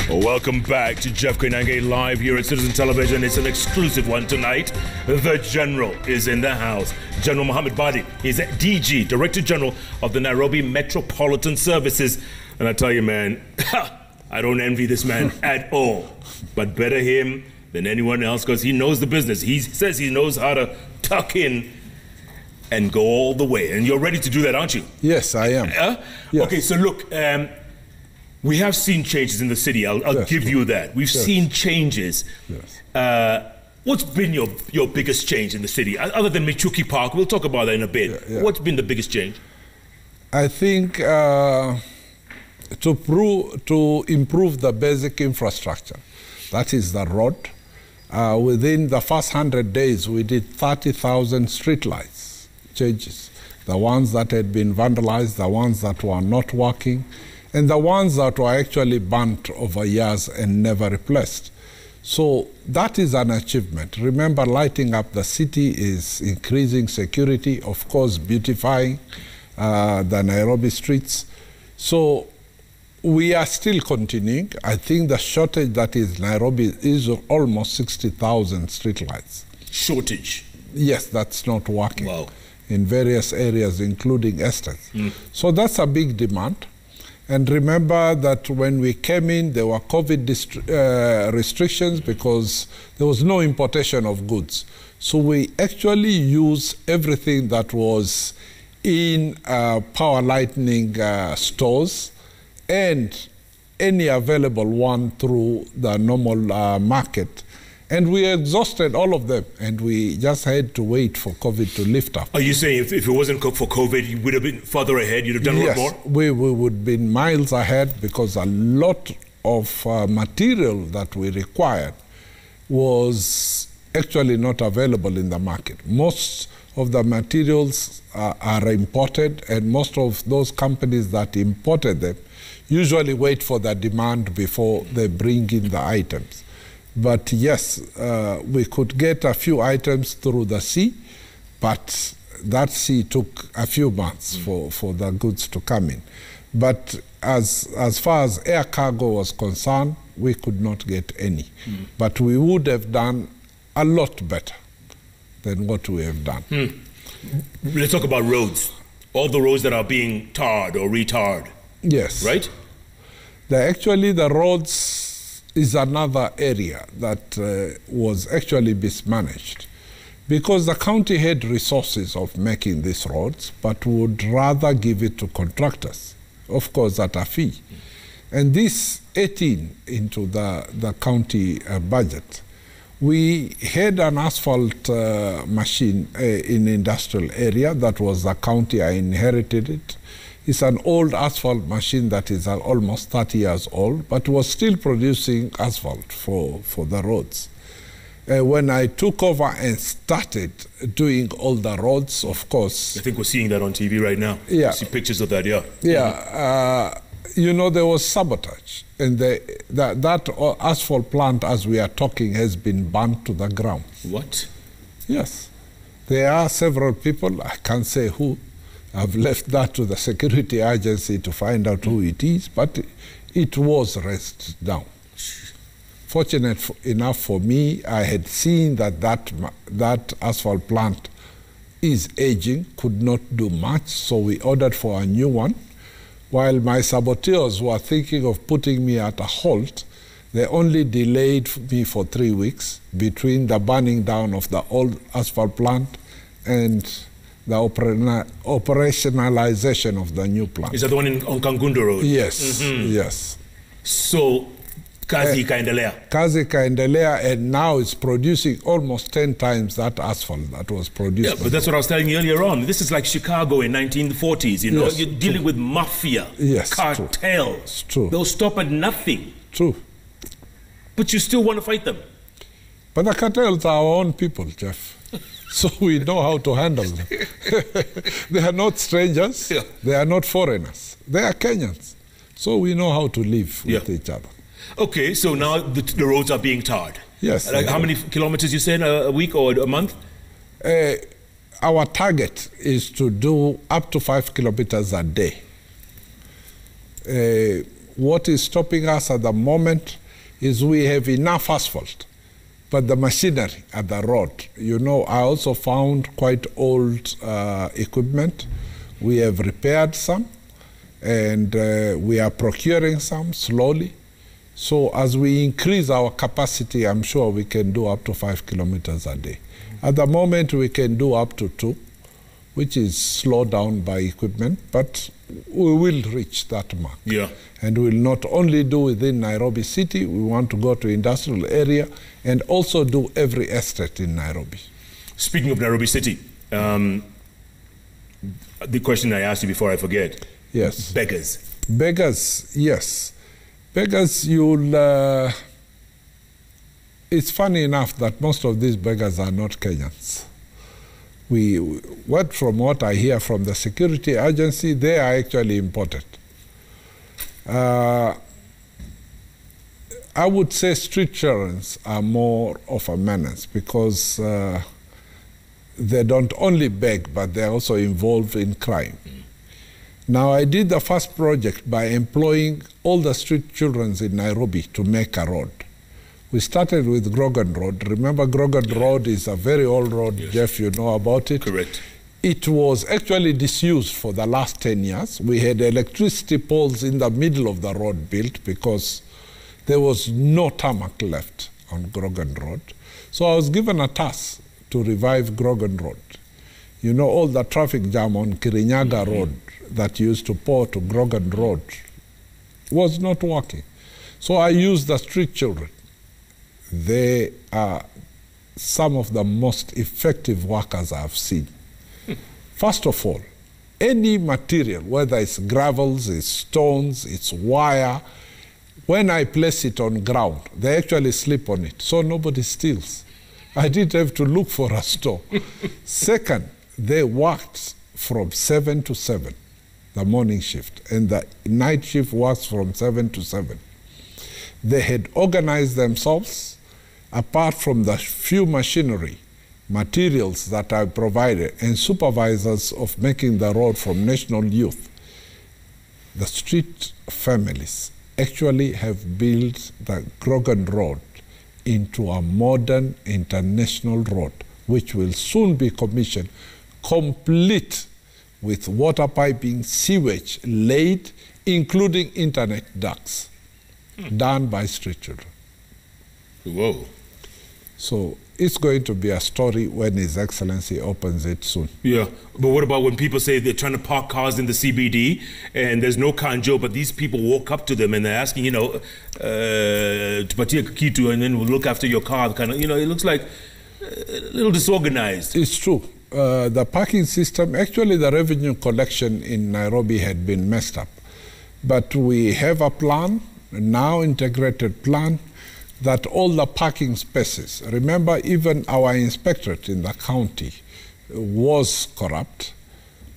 Well, welcome back to Jeff Koinange live here at Citizen Television. It's an exclusive one tonight. The General is in the house. General Mohammed Badi. He's DG, Director General of the Nairobi Metropolitan Services. And I tell you, man, I don't envy this man at all. But better him than anyone else because he knows the business. He says he knows how to tuck in and go all the way. And you're ready to do that, aren't you? Yes, I am. Yes. Okay, so look, we have seen changes in the city. I'll give you that. We've seen changes. Yes. What's been your biggest change in the city? Other than Michuki Park, we'll talk about that in a bit. What's been the biggest change? I think to improve the basic infrastructure, that is the road. Within the first 100 days, we did 30,000 streetlights changes. The ones that had been vandalized, the ones that were not working, and the ones that were actually burnt over years and never replaced. So that is an achievement. Remember, lighting up the city is increasing security, of course, beautifying the Nairobi streets. So we are still continuing. I think the shortage that is Nairobi is almost 60,000 streetlights. Shortage? Yes, that's not working. Wow. In various areas, including estates. So that's a big demand. And remember that when we came in, there were COVID restrictions because there was no importation of goods. So we actually used everything that was in power lightning stores and any available one through the normal market. And we exhausted all of them, and we just had to wait for COVID to lift up. Are you saying if it wasn't for COVID, you would have been further ahead, you'd have done a lot more? We would have been miles ahead because a lot of material that we required was actually not available in the market. Most of the materials are imported, and most of those companies that imported them usually wait for the demand before they bring in the items. But yes, we could get a few items through the sea, but that sea took a few months for the goods to come in. But as far as air cargo was concerned, we could not get any. But we would have done a lot better than what we have done. Let's talk about roads. All the roads that are being tarred or retarred. Yes. Right? Actually, the roads is another area that was actually mismanaged because the county had resources of making these roads but would rather give it to contractors, of course at a fee. And this ate into the county budget. We had an asphalt machine in industrial area. That was the county. I inherited it. It's an old asphalt machine that is almost 30 years old, but was still producing asphalt for the roads. When I took over and started doing all the roads, of course... I think we're seeing that on TV right now. Yeah. You see pictures of that, yeah. Yeah. You know, there was sabotage. And that asphalt plant, as we are talking, has been burnt to the ground. What? Yes. There are several people, I can't say who. I've left that to the security agency to find out who it is, but it was razed down. Fortunate enough for me, I had seen that asphalt plant is aging, could not do much, so we ordered for a new one. While my saboteurs were thinking of putting me at a halt, they only delayed me for 3 weeks between the burning down of the old asphalt plant and the operationalization of the new plant. Is that the one on Kangundo Road? Yes, yes. So, kazi ikaendelea? Kazi ikaendelea, and now it's producing almost 10 times that asphalt that was produced. Yeah, but that's what I was telling you earlier on. This is like Chicago in 1940s, you know? Yes, you're dealing with mafia, cartels. True. They'll stop at nothing. True. But you still want to fight them? But the cartels are our own people, Jeff. So we know how to handle them. They are not strangers. Yeah. They are not foreigners. They are Kenyans. So we know how to live with each other. Okay, so now the roads are being tarred. Yes. Like how many kilometers you said a week or a month? Our target is to do up to 5 kilometers a day. what is stopping us at the moment is we have enough asphalt, but the machinery at the road. You know, I also found quite old equipment. We have repaired some, and we are procuring some slowly. So as we increase our capacity, I'm sure we can do up to 5 kilometers a day. At the moment, we can do up to 2, which is slowed down by equipment, but we will reach that mark. Yeah. And we'll not only do within Nairobi city, we want to go to industrial area and also do every estate in Nairobi. Speaking of Nairobi city, the question I asked you before I forget. Yes. Beggars. Beggars, yes. Beggars, it's funny enough that most of these beggars are not Kenyans. From what I hear from the security agency, they are actually imported. I would say street children are more of a menace because they don't only beg, but they're also involved in crime. Now, I did the first project by employing all the street children in Nairobi to make a road. We started with Grogan Road. Remember, Grogan Road is a very old road. Yes. Jeff, you know about it. Correct. It was actually disused for the last 10 years. We had electricity poles in the middle of the road built because there was no tarmac left on Grogan Road. So I was given a task to revive Grogan Road. You know, all the traffic jam on Kirinyaga Road that used to pour to Grogan Road was not working. So I used the street children. They are some of the most effective workers I've seen. First of all, any material, whether it's gravels, it's stones, it's wire, when I place it on ground, they actually sleep on it, so nobody steals. I didn't have to look for a store. Second, they worked from 7 to 7, the morning shift, and the night shift works from 7 to 7. They had organized themselves. Apart from the few machinery, materials that I provided, and supervisors of making the road from National Youth, the street families actually have built the Grogan Road into a modern international road, which will soon be commissioned, complete with water piping, sewage laid, including internet ducts, done by street children. Whoa. So it's going to be a story when His Excellency opens it soon. Yeah, but what about when people say they're trying to park cars in the CBD and there's no kanjo, but these people walk up to them and they're asking, tupatie kitu, and then we'll look after your car, kind of, it looks like a little disorganized. It's true. The parking system, actually the revenue collection in Nairobi had been messed up. But we have a plan, a now integrated plan, that all the parking spaces, remember even our inspectorate in the county was corrupt.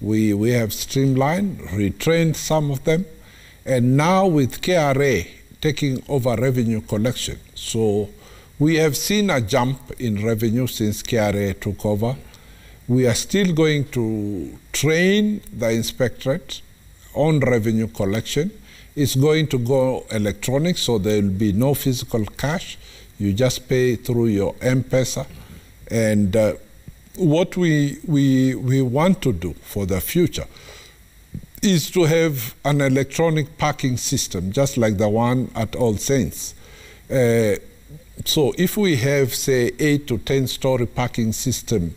We have streamlined, retrained some of them, and now with KRA taking over revenue collection. So we have seen a jump in revenue since KRA took over. We are still going to train the inspectorate on revenue collection. It's going to go electronic, so there will be no physical cash. You just pay through your M-Pesa. And what we want to do for the future is to have an electronic parking system, just like the one at All Saints. So if we have, say, 8 to 10-story parking system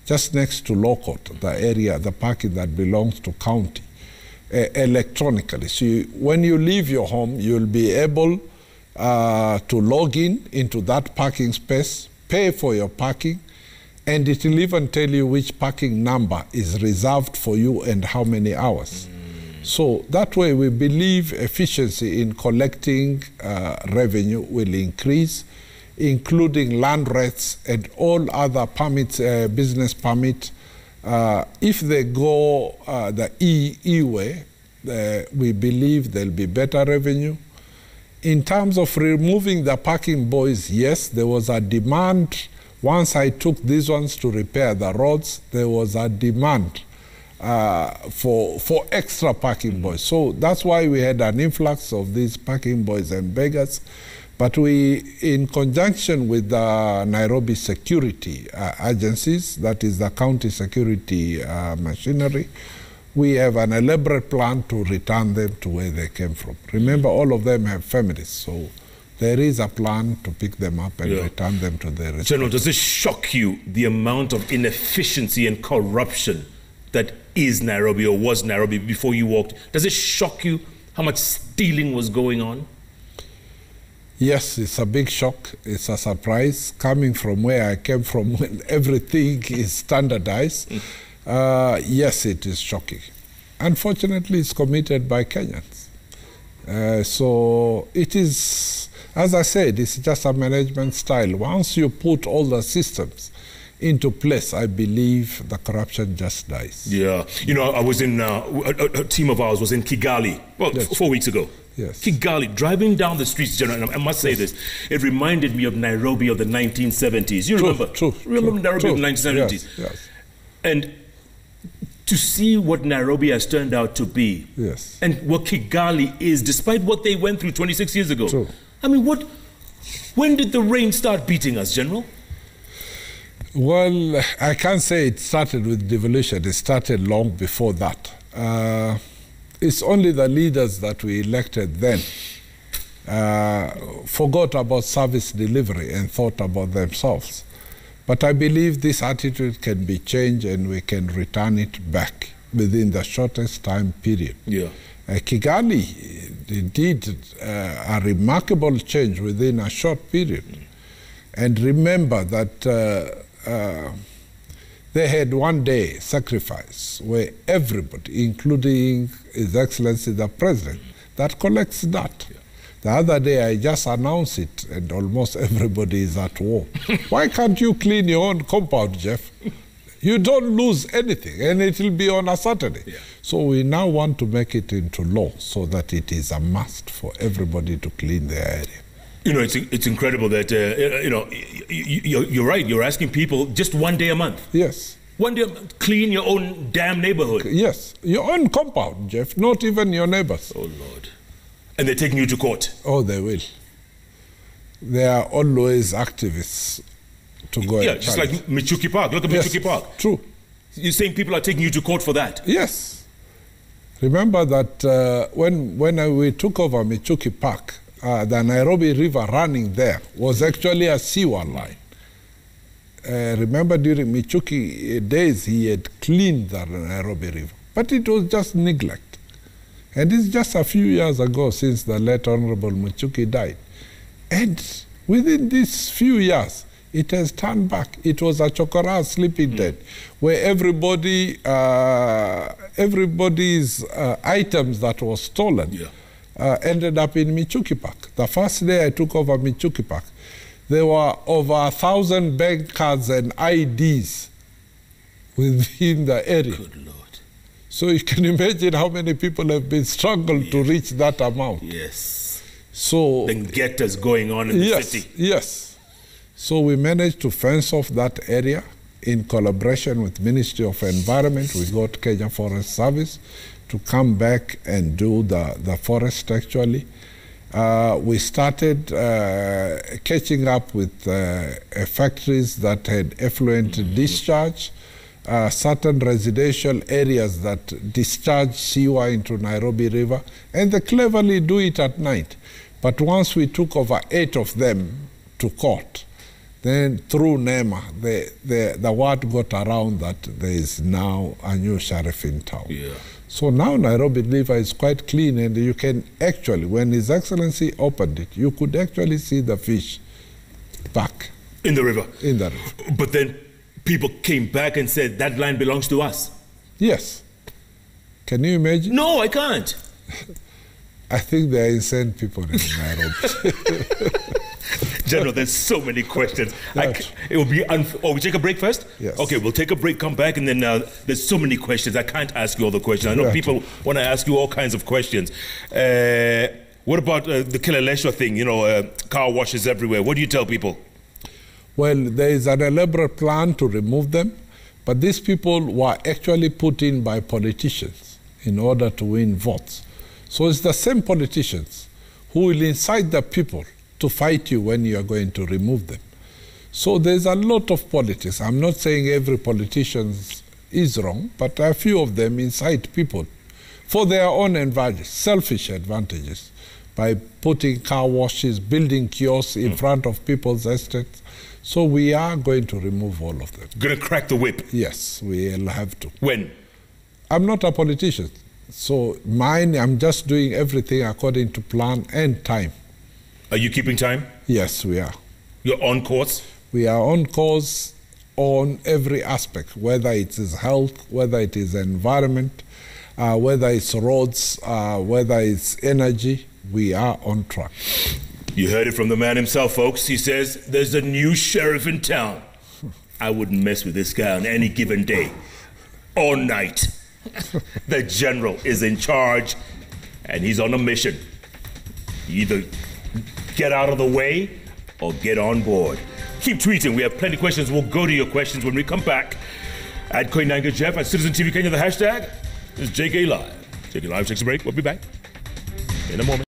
just next to Law Court, the area, the parking that belongs to county, electronically. So when you leave your home, you'll be able to log into that parking space, pay for your parking, and it will even tell you which parking number is reserved for you and how many hours. So that way we believe efficiency in collecting revenue will increase, including land rates and all other permits, business permits. If they go the E-way, we believe there'll be better revenue. In terms of removing the parking boys, yes, there was a demand. Once I took these ones to repair the roads, there was a demand for extra parking boys. So that's why we had an influx of these parking boys and beggars. But we, in conjunction with the Nairobi security agencies, that is the county security machinery, we have an elaborate plan to return them to where they came from. Remember, all of them have families, so there is a plan to pick them up and return them to their respective. General, does it shock you the amount of inefficiency and corruption that is Nairobi or was Nairobi before you walked? Does it shock you how much stealing was going on? Yes, it's a big shock. It's a surprise coming from where I came from when everything is standardized. Yes, it is shocking. Unfortunately, it's committed by Kenyans. So it is, as I said, it's just a management style. Once you put all the systems into place, I believe the corruption just dies. Yeah. You know, I was in, a team of ours was in Kigali, well, 4 weeks ago. Yes. Kigali, driving down the streets, General, and I must say this, it reminded me of Nairobi of the 1970s. You remember? Remember Nairobi of the 1970s? Yes, yes. And to see what Nairobi has turned out to be, yes, and what Kigali is, despite what they went through 26 years ago. True. I mean, when did the rain start beating us, General? Well, I can't say it started with devolution. It started long before that. It's only the leaders that we elected then forgot about service delivery and thought about themselves. But I believe this attitude can be changed and we can return it back within the shortest time period. Yeah. Kigali did a remarkable change within a short period. And remember that they had one day sacrifice where everybody, including His Excellency the President, that collects that. Yeah. The other day I just announced it and almost everybody is at war. Why can't you clean your own compound, Jeff? You don't lose anything and it will be on a Saturday. Yeah. So we now want to make it into law so that it is a must for everybody to clean their area. You know, it's incredible that, you know, you're right. You're asking people just one day a month. Yes. One day, clean your own damn neighborhood. Yes. Your own compound, Jeff, not even your neighbors. Oh, Lord. And they're taking you to court. Oh, they will. They are always activists to go and just like Michuki Park. Look at Michuki Park. True. You're saying people are taking you to court for that? Yes. Remember that when we took over Michuki Park, the Nairobi River running there was actually a sewer line. Remember during Michuki days, he had cleaned the Nairobi River, but it was just neglect. And it's just a few years ago since the late Honorable Michuki died. And within these few years, it has turned back. It was a chokora sleeping dead, where everybody's items that was stolen ended up in Michuki Park. The first day I took over Michuki Park, there were over 1,000 bank cards and IDs within the area. Good Lord. So you can imagine how many people have been struggled to reach that amount. Yes. So the getters going on in the city. Yes. So we managed to fence off that area in collaboration with Ministry of Environment. We got Kenya Forest Service to come back and do the forest actually. We started catching up with factories that had effluent discharge, certain residential areas that discharge sewer into Nairobi River, and they cleverly do it at night. But once we took over 8 of them to court, then through NEMA, the word got around that there is now a new sheriff in town. Yeah. So now Nairobi River is quite clean, and you can actually, when His Excellency opened it, you could actually see the fish back. In the river? In the river. But then people came back and said that land belongs to us. Yes. Can you imagine? No, I can't. I think they are insane people in Nairobi. General, there's so many questions. It will be we take a break first? Yes. Okay, we'll take a break, come back, and then there's so many questions. I can't ask you all the questions. I know people want to ask you all kinds of questions. What about the Kileleshwa thing? You know, car washes everywhere. What do you tell people? Well, there is an elaborate plan to remove them, But these people were actually put in by politicians in order to win votes. So it's the same politicians who will incite the people to fight you when you are going to remove them. So there's a lot of politics. I'm not saying every politician is wrong, but a few of them incite people for their own advantages, selfish advantages, by putting car washes, building kiosks in front of people's estates. So we are going to remove all of them. Going to crack the whip? Yes, we'll have to. When? I'm not a politician. So I'm just doing everything according to plan and time. Are you keeping time? Yes, we are. You're on course? We are on course on every aspect, whether it is health, whether it is environment, whether it's roads, whether it's energy. We are on track. You heard it from the man himself, folks. He says there's a new sheriff in town. I wouldn't mess with this guy on any given day. All night. The general is in charge, and he's on a mission. Either get out of the way or get on board. Keep tweeting. We have plenty of questions. We'll go to your questions when we come back. At Koinange Jeff, at Citizen TV Kenya, the hashtag is JK Live. JK Live takes a break. We'll be back in a moment.